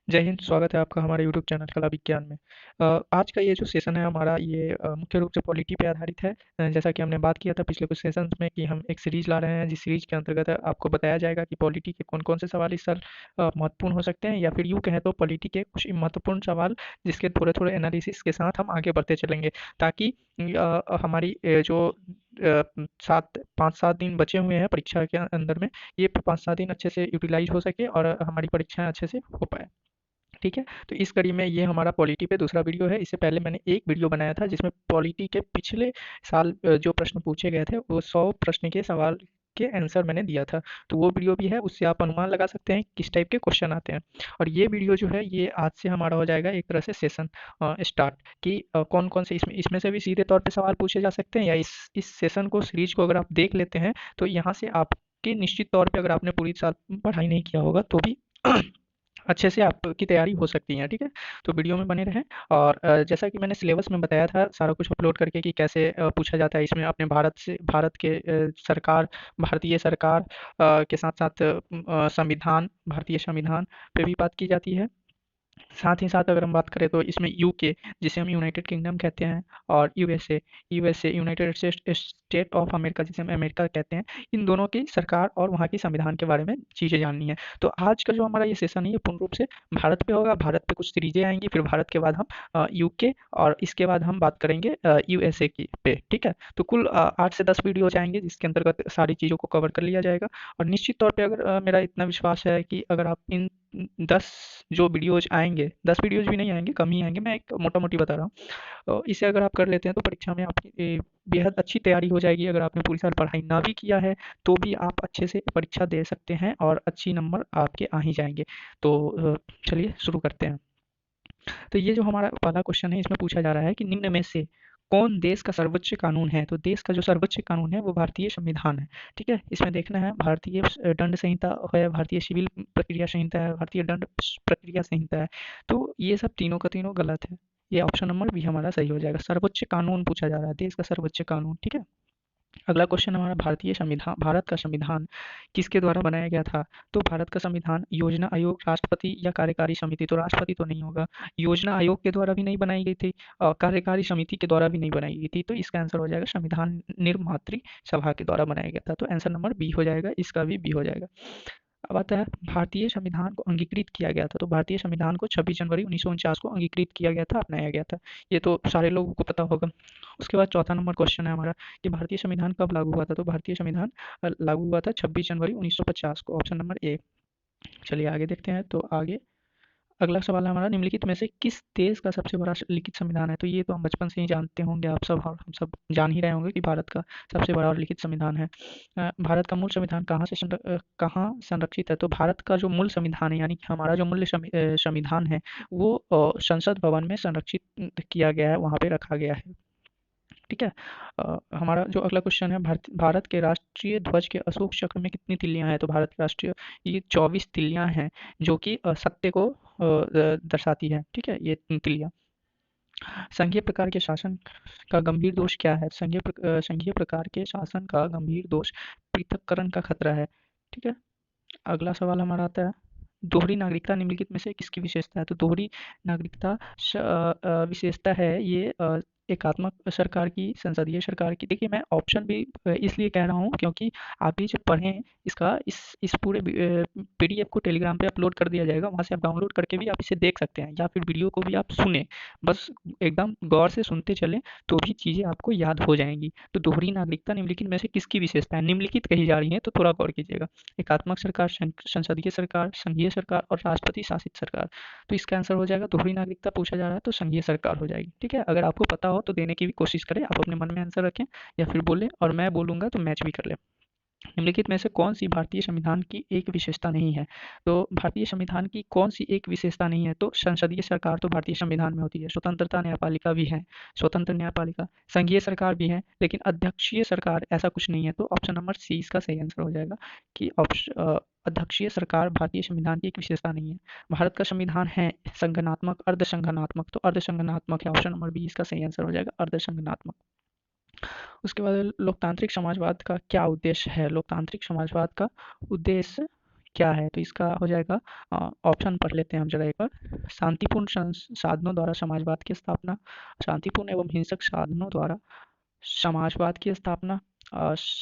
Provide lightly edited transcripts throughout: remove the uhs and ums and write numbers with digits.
जय हिंद। स्वागत है आपका हमारे यूट्यूब चैनल कला विज्ञान में। आज का ये जो सेशन है हमारा ये मुख्य रूप से पॉलिटी पे आधारित है। जैसा कि हमने बात किया था पिछले कुछ सेशंस में कि हम एक सीरीज ला रहे हैं, जिस सीरीज के अंतर्गत आपको बताया जाएगा कि पॉलिटी के कौन-कौन से सवाल इस साल महत्वपूर्ण हो सकते हैं, या फिर यूँ कहें तो पॉलिटी के कुछ महत्वपूर्ण सवाल जिसके थोड़े-थोड़े एनालिसिस के साथ हम आगे बढ़ते चलेंगे, ताकि हमारी जो 5-7 दिन बचे हुए हैं परीक्षा के अंदर में, ये 5-7 दिन अच्छे से यूटिलाइज़ हो सके और हमारी परीक्षाएँ अच्छे से हो पाएँ। ठीक है? तो इस कड़ी में ये हमारा पॉलिटी पे दूसरा वीडियो है। इससे पहले मैंने एक वीडियो बनाया था जिसमें पॉलिटी के पिछले साल जो प्रश्न पूछे गए थे वो 100 प्रश्न के सवाल के आंसर मैंने दिया था। तो वो वीडियो भी है, उससे आप अनुमान लगा सकते हैं किस टाइप के क्वेश्चन आते हैं। और ये वीडियो जो है ये आज से हमारा हो जाएगा एक तरह से सेशन स्टार्ट कि कौन-कौन से इसमें इसमें से भी सीधे तौर पे सवाल पूछे जा सकते हैं, या इस सेशन को सीरीज को अगर आप देख लेते हैं तो यहाँ से आपके निश्चित तौर पे, अगर आपने पूरी साल पढ़ाई नहीं किया होगा तो भी अच्छे से आपकी तैयारी हो सकती है। ठीक है? तो वीडियो में बने रहें। और जैसा कि मैंने सिलेबस में बताया था सारा कुछ अपलोड करके कि कैसे पूछा जाता है, इसमें अपने भारत के सरकार, भारतीय सरकार के साथ-साथ संविधान, भारतीय संविधान पे भी बात की जाती है। साथ ही साथ अगर हम बात करें तो इसमें यूके, जिसे हम यूनाइटेड किंगडम कहते हैं, और USA United state of America, जिसे हम अमेरिका कहते हैं, इन दोनों की सरकार और वहाँ की संविधान के बारे में चीज़ें जाननी है। तो आज का जो हमारा ये सेशन है ये पूर्ण रूप से भारत पे होगा। भारत पे कुछ सीरीजें आएंगी, फिर भारत के बाद हम यूके, और इसके बाद हम बात करेंगे यूएसए की पे। ठीक है? तो कुल 8 से 10 वीडियो जाएंगे जिसके अंतर्गत सारी चीज़ों को कवर कर लिया जाएगा। और निश्चित तौर पे अगर मेरा इतना विश्वास है कि अगर आप इन 10 जो वीडियोज़ आएँगे, 10 वीडियोज़ भी नहीं आएँगे, कम ही आएँगे, मैं एक मोटा-मोटी बता रहा हूँ। इसे अगर आप कर लेते हैं तो परीक्षा में आपकी बेहद अच्छी तैयारी हो जाएगी। अगर आपने पूरी साल पढ़ाई ना भी किया है, तो भी आप अच्छे से परीक्षा दे सकते हैं और अच्छी नंबर आपके आ ही जाएँगे। तो चलिए शुरू करते हैं। तो ये जो हमारा पहला क्वेश्चन है, इसमें पूछा जा रहा है कि निम्न में से कौन देश का सर्वोच्च कानून है? तो देश का जो सर्वोच्च कानून है वो भारतीय संविधान है। ठीक है? इसमें देखना है भारतीय दंड संहिता है, भारतीय सिविल प्रक्रिया संहिता है, भारतीय दंड प्रक्रिया संहिता है। तो ये सब तीनों का तीनों गलत है। ये ऑप्शन नंबर बी हमारा सही हो जाएगा। सर्वोच्च कानून पूछा जा रहा है, देश का सर्वोच्च कानून। ठीक है? अगला क्वेश्चन हमारा, भारत का संविधान किसके द्वारा बनाया गया था? तो भारत का संविधान योजना आयोग, राष्ट्रपति या कार्यकारी समिति? तो राष्ट्रपति तो नहीं होगा, योजना आयोग के द्वारा भी नहीं बनाई गई थी, कार्यकारी समिति के द्वारा भी नहीं बनाई गई थी। तो इसका आंसर हो जाएगा संविधान निर्मात्री सभा के द्वारा बनाया गया था। तो आंसर नंबर बी हो जाएगा, इसका भी बी हो जाएगा। अब आता है भारतीय संविधान को अंगीकृत किया गया था। तो भारतीय संविधान को 26 जनवरी 1949 को अंगीकृत किया गया था, अपनाया गया था। ये तो सारे लोगों को पता होगा। उसके बाद चौथा नंबर क्वेश्चन है हमारा कि भारतीय संविधान कब लागू हुआ था? तो भारतीय संविधान लागू हुआ था 26 जनवरी 1950 को, ऑप्शन नंबर ए। चलिए आगे देखते हैं। तो आगे अगला सवाल है हमारा, निम्नलिखित में से किस देश का सबसे बड़ा लिखित संविधान है? तो ये तो हम बचपन से ही जानते होंगे आप सब, और हम सब जान ही रहे होंगे कि भारत का सबसे बड़ा और लिखित संविधान है। भारत का मूल संविधान कहाँ संरक्षित है? तो भारत का जो मूल संविधान है, यानी कि हमारा जो मूल संविधान है, वो संसद भवन में संरक्षित किया गया है, वहाँ पे रखा गया है। ठीक है? हमारा जो अगला क्वेश्चन है, भारत के राष्ट्रीय ध्वज के अशोक चक्र में कितनी तिल्लियां हैं? तो भारत के राष्ट्रीय ये 24 तिल्लियां हैं, जो कि सत्य को दर्शाती है। ठीक है? ये तिल्लियां। संघीय प्रकार के शासन का गंभीर दोष क्या है? संघीय प्रकार के शासन का गंभीर दोष पृथक्करण का खतरा है। ठीक है? अगला सवाल हमारा आता है, दोहरी नागरिकता निम्नलिखित में से किसकी विशेषता है? तो दोहरी नागरिकता विशेषता है ये एकात्मक सरकार की, संसदीय सरकार की। देखिए, मैं ऑप्शन भी इसलिए कह रहा हूँ क्योंकि आप ये जो पढ़ें, इसका इस पूरे पीडीएफ को टेलीग्राम पे अपलोड कर दिया जाएगा, वहाँ से आप डाउनलोड करके भी आप इसे देख सकते हैं, या फिर वीडियो को भी आप सुने। बस एकदम गौर से सुनते चलें, तो भी चीज़ें आपको याद हो जाएंगी। तो दोहरी नागरिकता निम्नलिखित में से किसकी विशेषता है? निम्नलिखित कही जा रही है, तो थोड़ा गौर कीजिएगा। एकात्मक सरकार, संसदीय सरकार, संघीय सरकार और राष्ट्रपति शासित सरकार। तो इसका आंसर हो जाएगा, दोहरी नागरिकता पूछा जा रहा है तो संघीय सरकार हो जाएगी। ठीक है? अगर आपको पता हो तो देने की भी कोशिश करें, आप अपने मन में आंसर रखें या फिर बोलें, और मैं बोलूँगा तो मैच भी कर लें। निम्नलिखित में से कौन सी भारतीय संविधान की एक विशेषता नहीं है? तो भारतीय संविधान की कौन सी एक विशेषता नहीं है? तो संसदीय सरकार तो भारतीय संविधान में होती है, स्वतंत्रता न्यायपालिका भी है, स्वतंत्र न्यायपालिका, संघीय सरकार भी है, लेकिन अध्यक्षीय सरकार ऐसा कुछ नहीं है। तो ऑप्शन नंबर सी इसका सही आंसर हो जाएगा कि अध्यक्षीय सरकार भारतीय संविधान की एक विशेषता नहीं है। भारत का संविधान है संगठनात्मक, अर्धसंगठनात्मक, तो अर्धसंगठनात्मक है, ऑप्शन नंबर बी इसका सही आंसर हो जाएगा, अर्धसंगठनात्मक। उसके बाद लोकतांत्रिक समाजवाद का क्या उद्देश्य है? लोकतांत्रिक समाजवाद का उद्देश्य क्या है? तो इसका हो जाएगा ऑप्शन पढ़ लेते हैं हम जरा एक बार। शांतिपूर्ण साधनों द्वारा समाजवाद की स्थापना, शांतिपूर्ण एवं हिंसक साधनों द्वारा समाजवाद की स्थापना,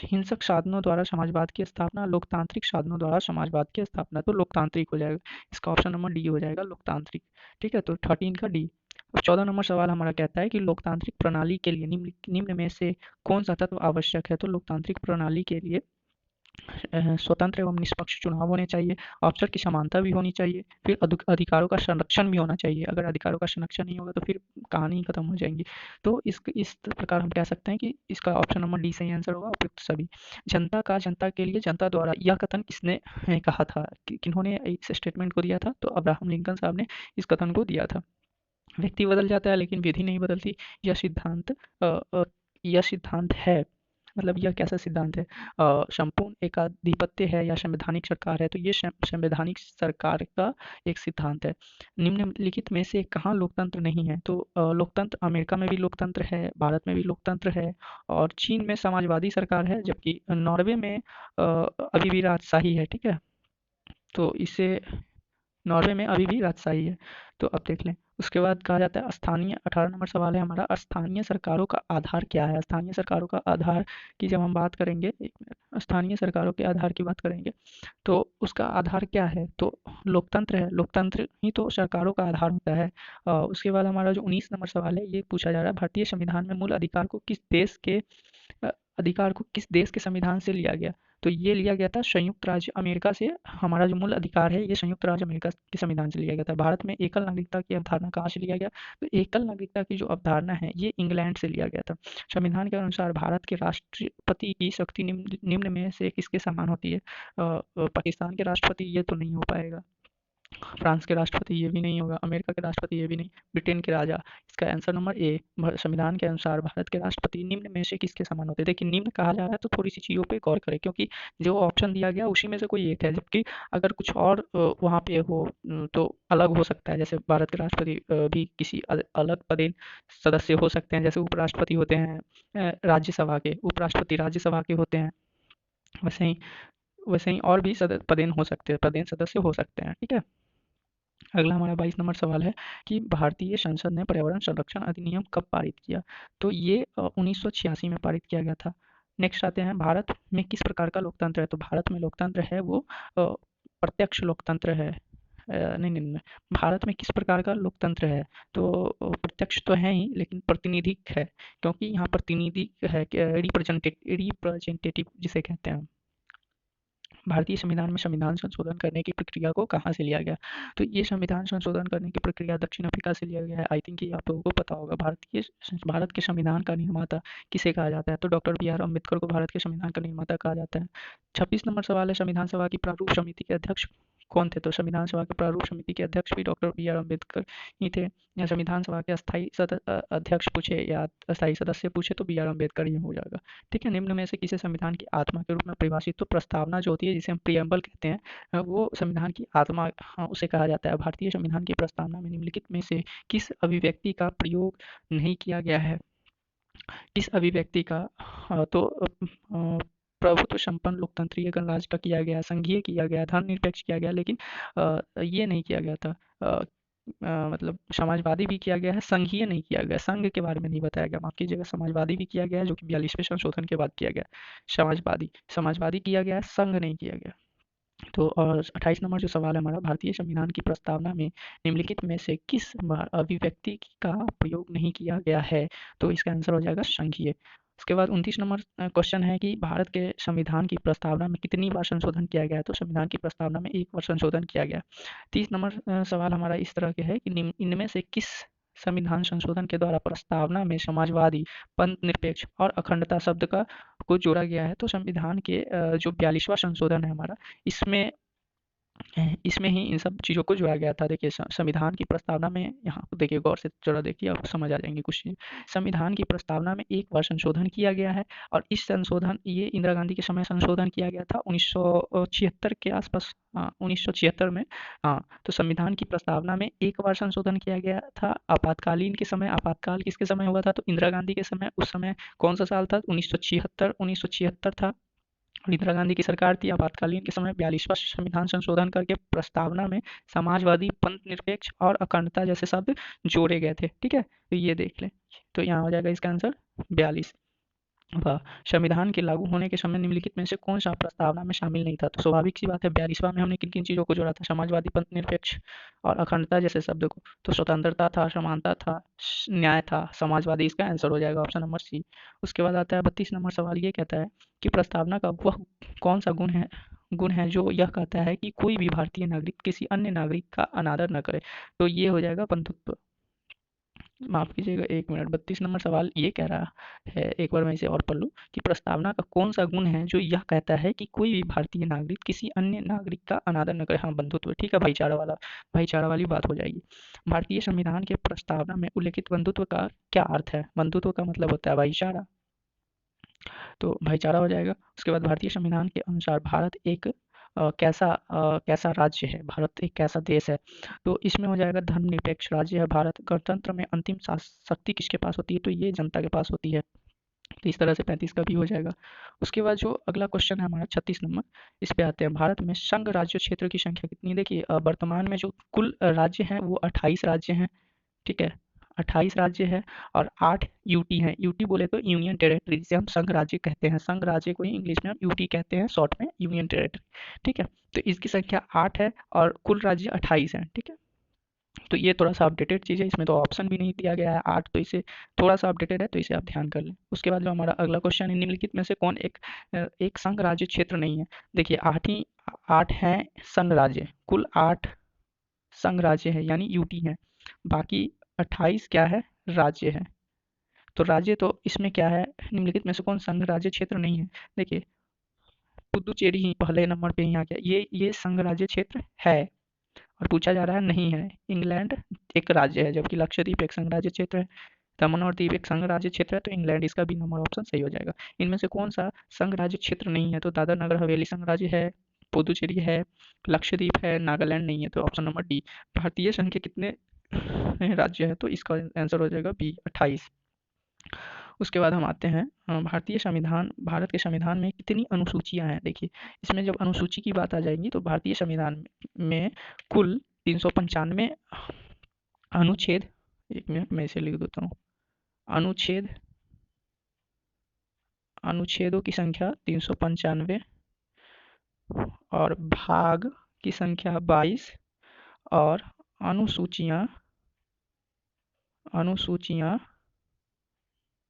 हिंसक साधनों द्वारा समाजवाद की स्थापना, लोकतांत्रिक साधनों द्वारा समाजवाद की स्थापना। तो लोकतांत्रिक हो जाएगा, इसका ऑप्शन नंबर डी हो जाएगा, लोकतांत्रिक। ठीक है, तो 13 का डी। अब 14 नंबर सवाल हमारा कहता है कि लोकतांत्रिक प्रणाली के लिए निम्न निम्न में से कौन सा तत्व आवश्यक है? तो लोकतांत्रिक प्रणाली के लिए स्वतंत्र एवं निष्पक्ष चुनाव होने चाहिए, अवसर की समानता भी होनी चाहिए, फिर अधिकारों का संरक्षण भी होना चाहिए। अगर अधिकारों का संरक्षण नहीं होगा तो फिर कहानी ही खत्म हो जाएंगी। तो इस प्रकार हम कह सकते हैं कि इसका ऑप्शन नंबर डी सही आंसर होगा, उपयुक्त सभी। जनता का जनता के लिए जनता द्वारा, यह कथन किसने कहा था? किन्होंने इस स्टेटमेंट को दिया था? तो अब्राहम लिंकन साहब ने इस कथन को दिया था। व्यक्ति बदल जाता है लेकिन विधि नहीं बदलती, यह सिद्धांत यह सिद्धांत है, मतलब यह कैसा सिद्धांत है? संपूर्ण एकाधिपत्य है या संवैधानिक सरकार है? तो ये संवैधानिक सरकार का एक सिद्धांत है। निम्नलिखित में से कहाँ लोकतंत्र नहीं है? तो लोकतंत्र अमेरिका में भी लोकतंत्र है, भारत में भी लोकतंत्र है, और चीन में समाजवादी सरकार है, जबकि नॉर्वे में अभी भी राजशाही है। ठीक है, तो इसे नॉर्वे में अभी भी राजशाही है। तो अब देख लें, उसके बाद कहा जाता है स्थानीय, 18 नंबर सवाल है हमारा, स्थानीय सरकारों का आधार क्या है? स्थानीय सरकारों का आधार की जब हम बात करेंगे, एक मिनट, स्थानीय सरकारों के आधार की बात करेंगे तो उसका आधार क्या है? तो लोकतंत्र है, लोकतंत्र ही तो सरकारों का आधार होता है। उसके बाद हमारा जो 19 नंबर सवाल है ये पूछा जा रहा है, भारतीय संविधान में मूल अधिकार को किस देश के अधिकार को किस देश के संविधान से लिया गया? तो ये लिया गया था संयुक्त राज्य अमेरिका से। हमारा जो मूल अधिकार है ये संयुक्त राज्य अमेरिका के संविधान से लिया गया था। भारत में एकल नागरिकता की अवधारणा कहाँ से लिया गया? तो एकल नागरिकता की जो अवधारणा है ये इंग्लैंड से लिया गया था। संविधान के अनुसार भारत के राष्ट्रपति की शक्ति निम्न निम्न में से किसके समान होती है? पाकिस्तान के राष्ट्रपति ये तो नहीं हो पाएगा, फ्रांस के राष्ट्रपति ये भी नहीं होगा, अमेरिका के राष्ट्रपति ये भी नहीं, ब्रिटेन के राजा। इसका आंसर नंबर ए। संविधान के अनुसार भारत के राष्ट्रपति निम्न में से किसके समान होते हैं? देखिए निम्न कहा जा रहा है तो थोड़ी सी चीज़ों पे गौर करें, क्योंकि जो ऑप्शन दिया गया उसी में से कोई एक है, जबकि अगर कुछ और वहाँ पे हो तो अलग हो सकता है। जैसे भारत के राष्ट्रपति भी किसी अलग पदेन सदस्य हो सकते हैं, जैसे उपराष्ट्रपति होते हैं राज्यसभा के, उपराष्ट्रपति राज्यसभा के होते हैं, वैसे ही और भी पदेन हो सकते हैं, पदेन सदस्य हो सकते हैं। ठीक है, अगला हमारा 22 नंबर सवाल है कि भारतीय संसद ने पर्यावरण संरक्षण अधिनियम कब पारित किया? तो ये 1986 में पारित किया गया था। नेक्स्ट आते हैं, भारत में किस प्रकार का लोकतंत्र है? तो भारत में लोकतंत्र है वो प्रत्यक्ष लोकतंत्र है। नहीं नहीं नहीं, भारत में किस प्रकार का लोकतंत्र है? तो प्रत्यक्ष तो है ही लेकिन प्रतिनिधिक है, क्योंकि यहाँ प्रतिनिधि है, रिप्रेजेंटेटिव जिसे कहते हैं। भारतीय संविधान में संविधान संशोधन करने की प्रक्रिया को कहाँ से लिया गया? तो ये संविधान संशोधन करने की प्रक्रिया दक्षिण अफ्रीका से लिया गया है। आई थिंक ये आप लोगों को पता होगा। भारत के संविधान का निर्माता किसे कहा जाता है? तो डॉक्टर बी आर अम्बेडकर को भारत के संविधान का निर्माता कहा जाता है। 26 नंबर सवाल है, संविधान सभा की प्रारूप समिति के अध्यक्ष कौन थे? तो संविधान सभा के प्रारूप समिति के अध्यक्ष भी डॉक्टर बी आर अम्बेडकर ही थे। या संविधान सभा के अस्थायी अध्यक्ष पूछे या अस्थायी सदस्य पूछे तो बी आर अम्बेडकर ही हो जाएगा। ठीक है, निम्न में से किसे संविधान की आत्मा के रूप में परिभाषित? तो प्रस्तावना जो होती है जिसे हम प्रियम्बल कहते हैं, वो संविधान की आत्मा, हाँ, उसे कहा जाता है। भारतीय संविधान की प्रस्तावना में निम्नलिखित में से किस अभिव्यक्ति का प्रयोग नहीं किया गया है? किस अभिव्यक्ति का? तो प्रभुत्व संपन्न लोकतंत्रीय गणराज्य का किया गया, संघीय किया गया, धर्मनिरपेक्ष किया गया, लेकिन ये नहीं किया गया था। मतलब समाजवादी भी किया गया है, संघीय नहीं किया गया, संघ के बारे में नहीं बताया गया, माफ कीजिएगा। समाजवादी भी किया गया है जो कि 42वें संशोधन के बाद किया गया। समाजवादी समाजवादी किया गया है, संघ नहीं किया गया। तो और 28 नंबर जो सवाल है हमारा, भारतीय संविधान की प्रस्तावना में निम्नलिखित में से किस अभिव्यक्ति का प्रयोग नहीं किया गया है? तो इसका आंसर हो जाएगा संघीय। उसके बाद 29 नंबर क्वेश्चन है कि भारत के संविधान की प्रस्तावना में कितनी बार संशोधन किया गया है? तो संविधान की प्रस्तावना में 1 बार संशोधन किया गया। 30 नंबर सवाल हमारा इस तरह के है कि इनमें से किस संविधान संशोधन के द्वारा प्रस्तावना में समाजवादी, पंथ निरपेक्ष और अखंडता शब्द को जोड़ा गया है? तो संविधान के जो 42वां संशोधन है हमारा, इसमें इसमें ही इन सब चीज़ों को जोड़ा गया था। देखिए संविधान की प्रस्तावना में, यहाँ को देखिए गौर से जरा देखिए, आपको समझ आ जाएंगी कुछ चीज़। संविधान की प्रस्तावना में 1 बार संशोधन किया गया है, और इस संशोधन ये इंदिरा गांधी के समय संशोधन किया गया था 1976 के आसपास, 1976 में। हाँ, तो संविधान की प्रस्तावना में 1 बार संशोधन किया गया था आपातकालीन के समय। आपातकाल किसके समय हुआ था? तो इंदिरा गांधी के समय। उस समय कौन सा साल था? 1976 था। और इंदिरा गांधी की सरकार थी। आपातकालीन के समय 42वां संविधान संशोधन करके प्रस्तावना में समाजवादी, पंथ निरपेक्ष और अखंडता जैसे शब्द जोड़े गए थे। ठीक है, तो ये देख लें। तो यहाँ हो जाएगा इसका आंसर 42। वाह। संविधान के लागू होने के समय निम्नलिखित में से कौन सा प्रस्तावना में शामिल नहीं था? तो स्वाभाविक सी बात है, 42वां में हमने किन किन चीज़ों को जोड़ा था? समाजवादी, पंथ निरपेक्ष और अखंडता जैसे शब्द को। तो स्वतंत्रता था, समानता था, न्याय था, समाजवादी इसका आंसर हो जाएगा, ऑप्शन नंबर सी। उसके बाद आता है 32 नंबर सवाल, ये कहता है कि प्रस्तावना का वह कौन सा गुण है जो यह कहता है कि कोई भी भारतीय नागरिक किसी अन्य नागरिक का अनादर न करे? तो ये हो जाएगा बंधुत्व। माफ कीजिएगा, 1 मिनट। 32 नंबर सवाल ये कह रहा है, एक बार मैं इसे और पढ़ लूँ, कि प्रस्तावना का कौन सा गुण है जो यह कहता है कि कोई भी भारतीय नागरिक किसी अन्य नागरिक का अनादर न करे? हाँ, बंधुत्व। ठीक है, भाईचारा वाली बात हो जाएगी। भारतीय संविधान के प्रस्तावना में उल्लेखित बंधुत्व का क्या अर्थ है? बंधुत्व का मतलब होता है भाईचारा, तो भाईचारा हो जाएगा। उसके बाद भारतीय संविधान के अनुसार भारत एक कैसा राज्य है? भारत एक कैसा देश है? तो इसमें हो जाएगा धर्मनिरपेक्ष राज्य है भारत। गणतंत्र में अंतिम शक्ति किसके पास होती है? तो ये जनता के पास होती है। तो इस तरह से 35 का भी हो जाएगा। उसके बाद जो अगला क्वेश्चन है हमारा 36 नंबर, इस पे आते हैं। भारत में संघ राज्य क्षेत्र की संख्या कितनी है? देखिए, वर्तमान में जो कुल राज्य हैं वो 28 राज्य हैं। ठीक है, 28 राज्य है और 8 यूटी हैं। यूटी बोले तो यूनियन टेरेटरी, जिसे हम संघ राज्य कहते हैं। संघ राज्य को ही इंग्लिश में हम यूटी कहते हैं, शॉर्ट में यूनियन टेरेटरी। ठीक है, तो इसकी संख्या 8 है और कुल राज्य 28 हैं। ठीक है, तो ये थोड़ा सा अपडेटेड चीज़ है, इसमें तो ऑप्शन भी नहीं दिया गया है 8, तो इसे थोड़ा सा अपडेटेड है, तो इसे आप ध्यान कर लें। उसके बाद जो हमारा अगला क्वेश्चन है, निम्नलिखित में से कौन एक संघ राज्य क्षेत्र नहीं है? देखिए, 8 हैं संघ राज्य, कुल 8 संघ राज्य है यानी यूटी है, बाकी 28 क्या है? राज्य है। तो राज्य तो इसमें क्या है? निम्नलिखित में से कौन संघ राज्य क्षेत्र नहीं है? देखिए, पुदुचेरी ही पहले नंबर पे ही आ गया, ये संघ राज्य क्षेत्र है, और पूछा जा रहा है नहीं है। इंग्लैंड एक राज्य है, जबकि लक्षद्वीप एक संघ राज्य क्षेत्र है। दमन और दीव एक संघ राज्य क्षेत्र है, तो इंग्लैंड इसका बी नंबर ऑप्शन सही हो जाएगा। इनमें से कौन सा संघ राज्य क्षेत्र नहीं है? तो दादर नगर हवेली संघ राज्य है, पुदुचेरी है, लक्षद्वीप है, नागालैंड नहीं है, तो ऑप्शन नंबर डी। भारतीय संघ के कितने राज्य है? तो इसका आंसर हो जाएगा बी, 28। उसके बाद हम आते हैं भारत के संविधान में कितनी अनुसूचियां हैं? देखिए, इसमें जब अनुसूची की बात आ जाएगी तो भारतीय संविधान में कुल 395 अनुच्छेद, 1 मिनट मैं इसे लिख देता हूँ, अनुच्छेदों की संख्या 395 और भाग की संख्या 22 और अनुसूचियां अनुसूचियां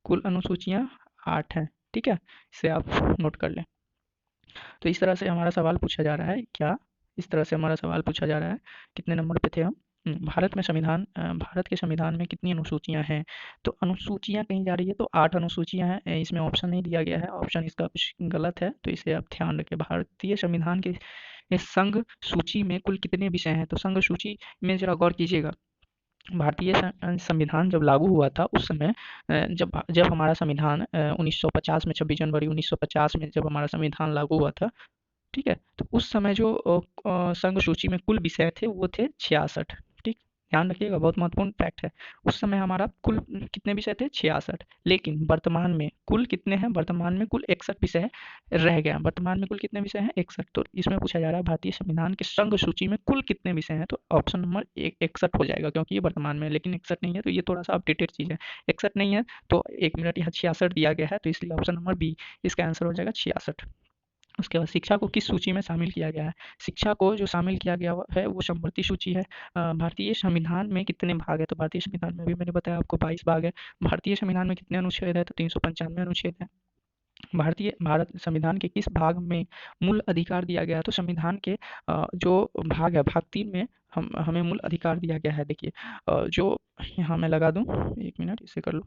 कुल अनुसूचियां 8 हैं। ठीक है, इसे आप नोट कर लें। तो इस तरह से हमारा सवाल पूछा जा रहा है क्या? इस तरह से हमारा सवाल पूछा जा रहा है, कितने नंबर पे थे हम? भारत के संविधान में कितनी अनुसूचियां हैं? तो अनुसूचियां कहीं जा रही है, तो 8 अनुसूचियां हैं। इसमें ऑप्शन नहीं दिया गया है, ऑप्शन इसका कुछ गलत है, तो इसे आप ध्यान रखें। भारतीय संविधान के इस संघ सूची में कुल कितने विषय हैं? तो संघ सूची में जरा गौर कीजिएगा। भारतीय संविधान जब लागू हुआ था उस समय, जब जब हमारा संविधान 1950 में, 26 जनवरी 1950 में जब हमारा संविधान लागू हुआ था, ठीक है, तो उस समय जो संघ सूची में कुल विषय थे वो थे 66। ठीक, ध्यान रखिएगा, बहुत महत्वपूर्ण फैक्ट है। उस समय हमारा कुल कितने विषय थे? 66। लेकिन वर्तमान में कुल कितने हैं? वर्तमान में कुल 61 विषय रह गए हैं। वर्तमान में कुल कितने विषय हैं? 61। तो इसमें पूछा जा रहा है भारतीय संविधान के संघ सूची में कुल कितने विषय हैं? तो ऑप्शन नंबर 61 हो जाएगा, क्योंकि ये वर्तमान में है, लेकिन 61 नहीं है, तो ये थोड़ा सा अपडेटेड चीज़ है। 61 नहीं है तो 1 मिनट, यहाँ 66 दिया गया है, तो इसलिए ऑप्शन नंबर बी इसका आंसर हो जाएगा, 66। उसके बाद शिक्षा को किस सूची में शामिल किया गया है? शिक्षा को जो शामिल किया गया है वो समवर्ती सूची है। भारतीय संविधान में कितने भाग है? तो भारतीय संविधान में भी मैंने बताया आपको 22 भाग है। भारतीय संविधान में कितने अनुच्छेद है? तो 395 अनुच्छेद है। भारत संविधान के किस भाग में मूल अधिकार दिया गया है? तो संविधान के जो भाग है, भाग 3 में हमें मूल अधिकार दिया गया है। देखिए, जो यहाँ मैं लगा दूँ, 1 मिनट इसे कर लो।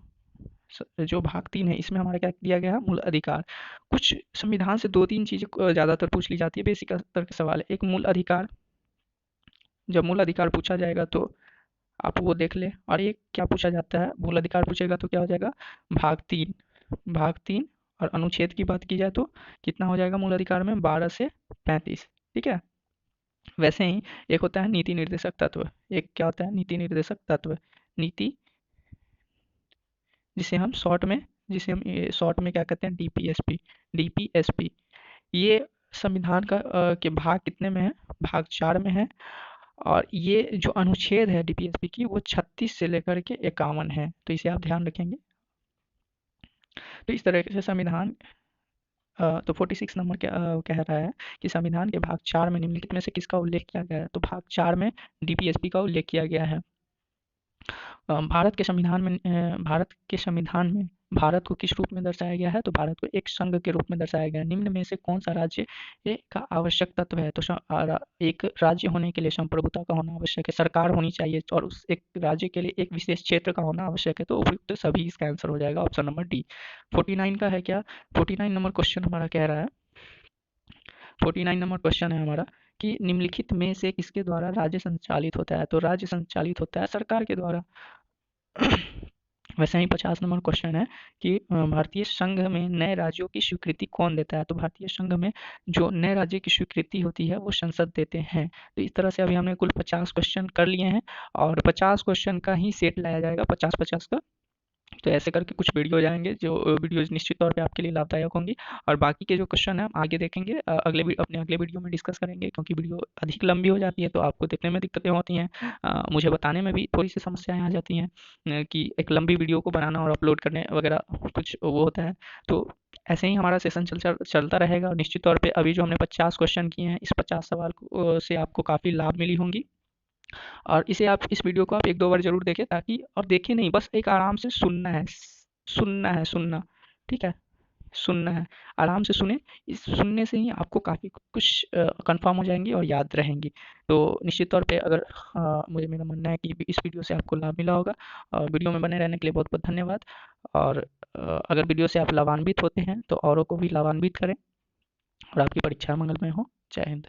जो भाग 3 है इसमें हमारा क्या दिया गया है? मूल अधिकार। कुछ संविधान से 2-3 चीज़ें ज़्यादातर पूछ ली जाती है, बेसिक स्तर के सवाल है। एक मूल अधिकार, जब मूल अधिकार पूछा जाएगा तो आप वो देख लें। और एक क्या पूछा जाता है? मूल अधिकार पूछेगा तो क्या हो जाएगा? भाग 3 और अनुच्छेद की बात की जाए तो कितना हो जाएगा मूल अधिकार में? 12 से 35। ठीक है, वैसे ही एक होता है नीति निर्देशक तत्व। एक क्या होता है? नीति निर्देशक तत्व। नीति, जिसे हम शॉर्ट में क्या कहते हैं? डीपीएसपी। डीपीएसपी ये संविधान का के भाग कितने में है? भाग 4 में है। और ये जो अनुच्छेद है डीपीएसपी की वो 36 से लेकर के 51 है, तो इसे आप ध्यान रखेंगे। तो इस तरह से संविधान तो 46 नंबर कह रहा है कि संविधान के भाग 4 में निम्नलिखित में से किसका उल्लेख किया गया है? तो भाग 4 में डीपीएसपी का उल्लेख किया गया है। भारत के संविधान में भारत को किस रूप में दर्शाया गया है? तो भारत को एक संघ के रूप में दर्शाया गया है। निम्न में से कौन सा राज्य का आवश्यक तत्व है? तो एक राज्य होने के लिए संप्रभुता का होना आवश्यक है, सरकार होनी चाहिए और उस एक राज्य के लिए एक विशेष क्षेत्र का होना आवश्यक है। तो उपयुक्त सभी इसका आंसर हो जाएगा ऑप्शन नंबर डी। 49 का है क्या? 49 नंबर क्वेश्चन हमारा कह रहा है, 49 नंबर क्वेश्चन है हमारा कि निम्नलिखित में से किसके द्वारा राज्य संचालित होता है? तो राज्य संचालित होता है सरकार के द्वारा। वैसे ही 50 नंबर क्वेश्चन है कि भारतीय संघ में नए राज्यों की स्वीकृति कौन देता है? तो भारतीय संघ में जो नए राज्य की स्वीकृति होती है वो संसद देते हैं। तो इस तरह से अभी हमने कुल 50 क्वेश्चन कर लिए हैं और 50 क्वेश्चन का ही सेट लाया जाएगा, 50-50 का। तो ऐसे करके कुछ वीडियो जाएंगे जो वीडियोज निश्चित तौर पे आपके लिए लाभदायक होंगी। और बाकी के जो क्वेश्चन है हम आगे देखेंगे, अपने अगले वीडियो में डिस्कस करेंगे, क्योंकि वीडियो अधिक लंबी हो जाती है तो आपको देखने में दिक्कतें होती हैं, मुझे बताने में भी थोड़ी सी समस्याएं आ जाती हैं कि एक लंबी वीडियो को बनाना और अपलोड करने वगैरह कुछ वो होता है। तो ऐसे ही हमारा सेशन चलता रहेगा और निश्चित तौर पे अभी जो हमने 50 क्वेश्चन किए हैं, इस 50 सवाल से आपको काफ़ी लाभ मिली होंगी। और इस वीडियो को आप 1-2 बार ज़रूर देखें, ताकि और देखें नहीं, बस एक आराम से सुनना है, सुनना, ठीक है? सुनना है, आराम से सुनें। इस सुनने से ही आपको काफ़ी कुछ कन्फर्म हो जाएँगी और याद रहेंगी। तो निश्चित तौर पे अगर मेरा मानना है कि इस वीडियो से आपको लाभ मिला होगा। वीडियो में बने रहने के लिए बहुत-बहुत धन्यवाद। और अगर वीडियो से आप लाभान्वित होते हैं तो औरों को भी लाभान्वित करें और आपकी परीक्षा मंगलमय हो। जय हिंद।